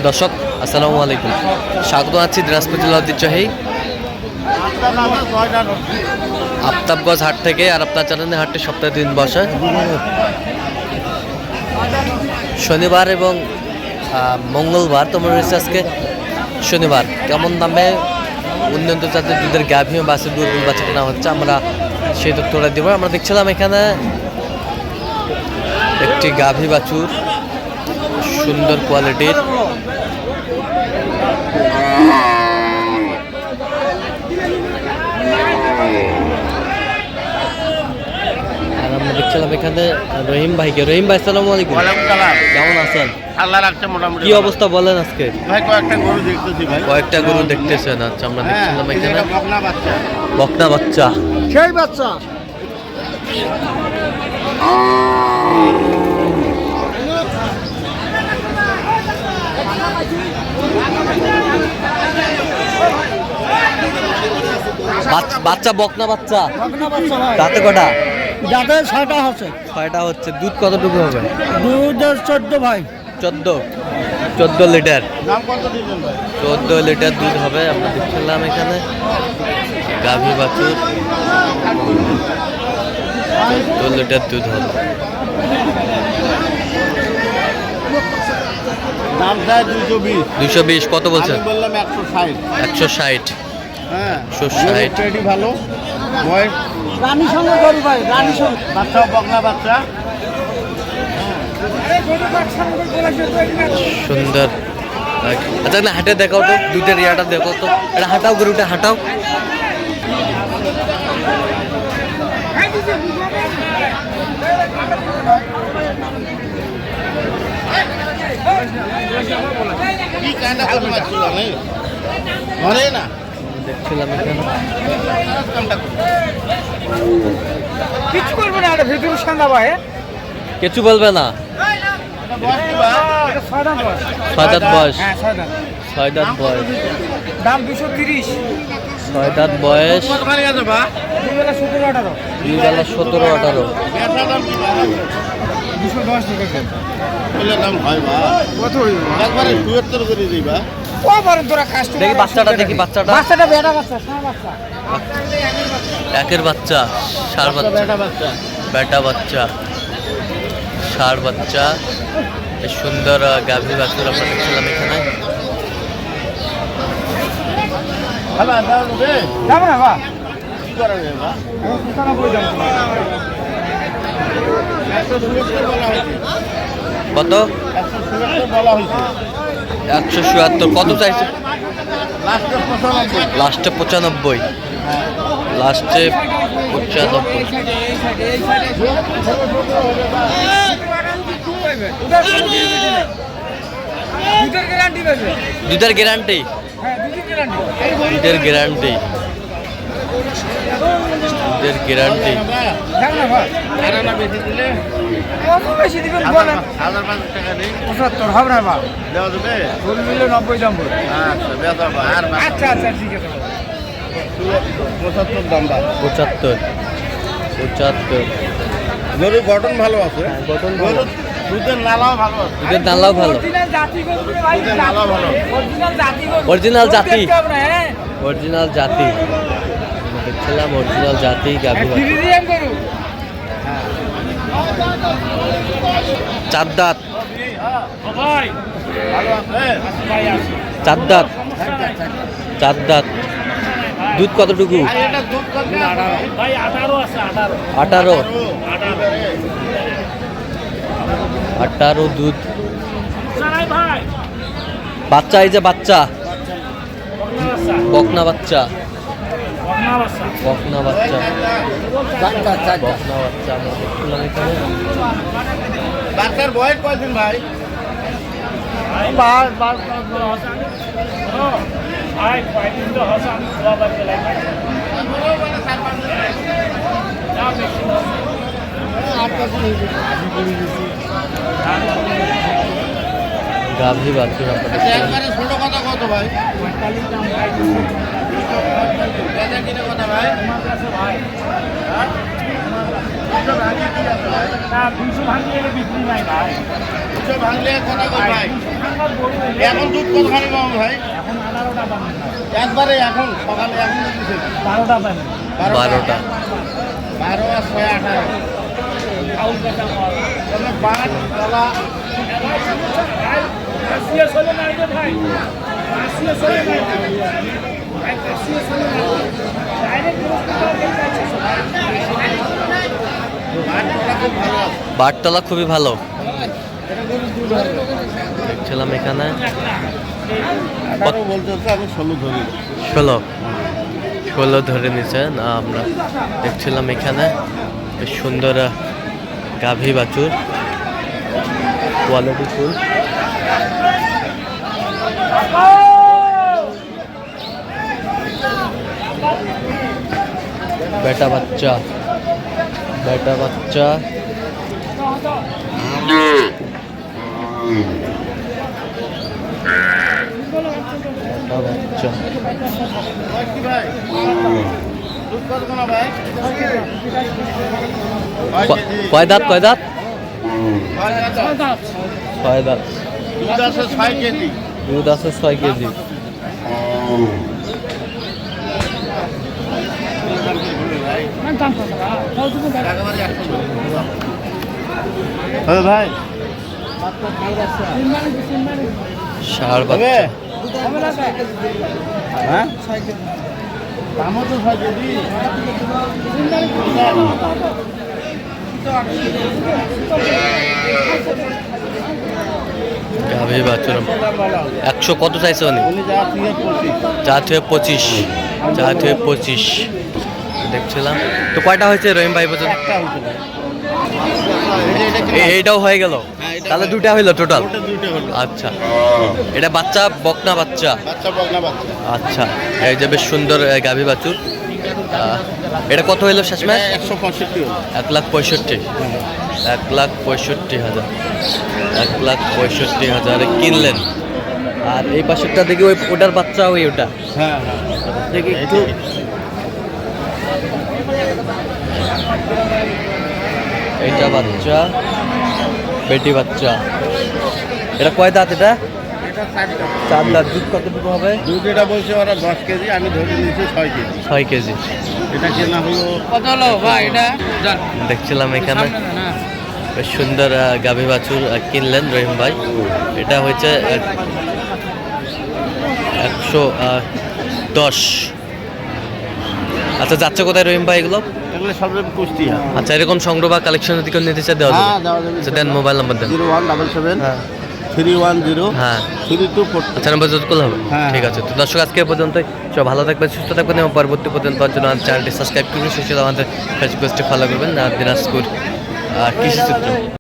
দর্শক আসসালামু আলাইকুম, স্বাগত আছি দিনাজপুর জেলা ঐতিহ্যবাহী আফতাবগঞ্জ হাট থেকে। আর আপনার জানেন হাটটি সপ্তাহে 3 দিন বসে, শনিবার এবং মঙ্গলবার। তোমার রয়েছে আজকে শনিবার। কেমন দামে উন্নত জাতের দুধের গাভী বাছুর দুর্বল বাচ্চা কেনা হচ্ছে, আমরা সেই তথ্যটা দেবো। আমরা দেখছিলাম এখানে একটি গাভী বাছুর, সুন্দর কোয়ালিটির। আর আমরা দেখছিলাম এখানে রহিম ভাইকে। রহিম ভাই আসসালামু আলাইকুম, কেমন আছেন? আল্লাহ রাখছে মোটামুটি। কি অবস্থা বলেন আজকে? ভাই কয়েকটা গরু দেখতেছি ভাই। কয়েকটা গরু দেখতেছেন? আচ্ছা, আমরা দেখছিলাম এখানে বকনা বাচ্চা। বকনা বাচ্চা, সেই বাচ্চা বাচ্চা বকনা বাচ্চা। বকনা বাচ্চা ভাই। দাঁতে কটা? যাদের 6টা হচ্ছে। 6টা হচ্ছে। দুধ কতটুকু হবে? দুধ 14 ভাই। 14 লিটার। দাম কত দিবেন ভাই? 14 লিটার দুধ হবে। আমরা দেখছিলাম এখানে গাভী বাছুর, 14 লিটার দুধ হবে। দাম চাই 220। 220 কত বলছেন? আমি বললাম 160। 160। হ্যাঁ 160। রেডি ভালো। বয়স রানী সঙ্গে গরু ভাই, রানী সঙ্গে বাচ্চা বকনা বাচ্চা। সুন্দর। আচ্ছা, না হাটে দেখাও তো, দুধের ইয়াটা দেখো তো। এটা হাঁটাও, গরুটা হাঁটাও। কি কাঁদা করে মারছিল নাই মরে না। দেখছিলাম এখানে কিছু করবে না, এটা ভিতরে সান্দা ভাই। কিছু বলবে না। 6 দাঁত বয়স। 6 দাঁত বয়স। হ্যাঁ 6 দাঁত। 6 দাঁত বয়স। দাম 230। 6 দাঁত বয়স। কত মানে গেছে বা? 217-18। 17-18। বেচা দাম কি ভালো? 210 টাকা বলে দাম হয় বা। কত হইব? একবারে 72 করে দিবা। ও বড় তোরা কাস্টমার। দেখি বাচ্চাটা, দেখি বাচ্চাটা। বাচ্চাটা বেটা বাচ্চা, ষাঁড় বাচ্চা। একের বাচ্চা, ষাঁড় বাচ্চা, বেটা বাচ্চা। বেটা বাচ্চা, ষাঁড় বাচ্চা। এই সুন্দর গাভী বাছুর আমরা দেখছিলাম এখানে। বাবা দাও রে। দাও না বাবা। কি করে রে বাবা? ও কোথাও বই দাও। 177 বলা হয়েছে। কত? 177 বলা হয়েছে। 177 কত চাইছে? লাস্টে 95। লাস্টে 95। লাস্টে 95। দুধের গ্যারান্টি পাবে। দুধের গ্যারান্টি। হ্যাঁ দুধের গ্যারান্টি। দুধের গ্যারান্টি। দুধের গ্যারান্টি। যাও না ভাই। আর না বেশি দিলে কত বেশি দিবেন বলেন? 1500 টাকা দেই। 75 হবে না বাবা। দেওয়া যাবে? ফুল মিলে 90 দাম বল। আচ্ছা বেচা আর আচ্ছা আচ্ছা ঠিক আছে। 75 দাম বা। 75। গরুর গঠন ভালো আছে। গঠন ভালো। দুধের নালাও ভালো আছে। দুধের নালাও ভালো। অরিজিনাল জাতি গরু ভাই। নালাও ভালো। অরিজিনাল জাতি গরু। অরিজিনাল জাতি। হ্যাঁ অরিজিনাল জাতি। দেখছিলাম অরিজিনাল জাতি গাভী বাছুর। ফ্রিজিয়ান গরু। 4 দাঁত। ভাই ভালো আছে। ভাই আছে। 4 দাঁত। 4 দাঁত। দুধ কতটুকু? এটা দুধ কত? 18 ভাই 18 আছে 18। 18 দুধ। সারাই ভাই বাচ্চা, এই যে বাচ্চা, বকনা বাচ্চা, বকনা বাচ্চা, বকনা বাচ্চা। আমরা দেখছিলাম এখানে। বাচ্চার বয়স কয়দিন ভাই? গাভী বাছুর আপনাদের একবারে ছোট কথা কত ভাই? 45 দাম ভাই। বেচা কিনা কথা ভাই? ভাই হ্যাঁ 200 ভাঙিয়ে কি আছে ভাই? না 200 ভাঙিয়ে বিক্রি নাই ভাই। 200 ভাঙলে কথা কই ভাই? এখন দুধ কতখানি পাবো ভাই? একবারে এখন সকালে এখন 12টা পাবেন। 12টা 12 আর 6 18 তবে বাট তলা বাটতলা খুবই ভালো দেখছিলাম এখানে। বলতে হচ্ছে আমি 16 ধরি 16 ধরে নিছেন। আমরা দেখছিলাম এখানে বেশ সুন্দর গাভী বাছুর কোয়ালিটি ফুল। বেটা বাচ্চা বেটা বাচ্চা বেটা বাচ্চা কি ভাই দুধ কত কোন ভাই? কয় দাঁত কয় দাঁত? 6 দাঁত। 6 দাঁত। দুধ আছে 6 কেজি। দুধ আছে 6 কেজি। ভাই ষাঁড় বাচ্চা হ্যাঁ দামও তো 6 কেজি। গাভী বাছুর 100 কত চাইছে উনি? উনি যা থেকে 25। যা থেকে 25 যা থেকে 25 দেখছিলাম। তো কয়টা হয়েছে রহিম ভাই পর্যন্ত? একটা হইছে ভাই। এইটাও হয়ে গেল তাহলে দুটা হইলো টোটাল? ওটা দুইটা হলো। আচ্ছা এটা বাচ্চা বকনা বাচ্চা? বাচ্চা বকনা বাচ্চা। আচ্ছা এই যে বেশ সুন্দর গাভী বাছুর। এটা কত হইলো শেষমেশ? 165 হলো। 1,65,000 1,65,000 1,65,000 কিনলেন। আর এই পাশেরটা দেখি ওই ওটার বাচ্চা ওই ওটা হ্যাঁ হ্যাঁ দেখি একটু এইটা বাচ্চা বেটি বাচ্চা। এটা কয় দাঁত? এটা এটা 4 দাঁত। 4 দাঁত। দুধ কতটুকু হবে? দুধ এটা বলছে ওরা 10 কেজি, আমি ধরে নিয়েছি 6 কেজি। 6 কেজি। এটা কেনা হলো কত হলো ভাই? এটা দেখছিলাম এখানে বেশ সুন্দর গাভী বাছুর কিনলেন রহিম ভাই। এটা হচ্ছে 110। আচ্ছা যাচ্ছে কোথায় রহিম ভাই এগুলো? এগুলো সব কুষ্টিয়া। আচ্ছা এরকম সংগ্রহ বা কালেকশন যদি কেউ নিতে চায় দেওয়া হ্যাঁ যাবে? দেওয়া যাবে। আচ্ছা দেন মোবাইল নাম্বার দেন। 0177 হ্যাঁ 310 হ্যাঁ 3242। আচ্ছা নাম্বার যোগ করলে হবে? হ্যাঁ। ঠিক আছে। তো দর্শক আজকে এ পর্যন্তই। সব ভালো থাকবেন সুস্থ থাকবেন এবং পরবর্তী পর্যন্ত জন্য আমাদের চ্যানেলটি সাবস্ক্রাইব করবেন, সেই সাথে আমাদের ফেসবুক পেজটি ফলো করবেন। দিনাজপুর কৃষি চিত্র।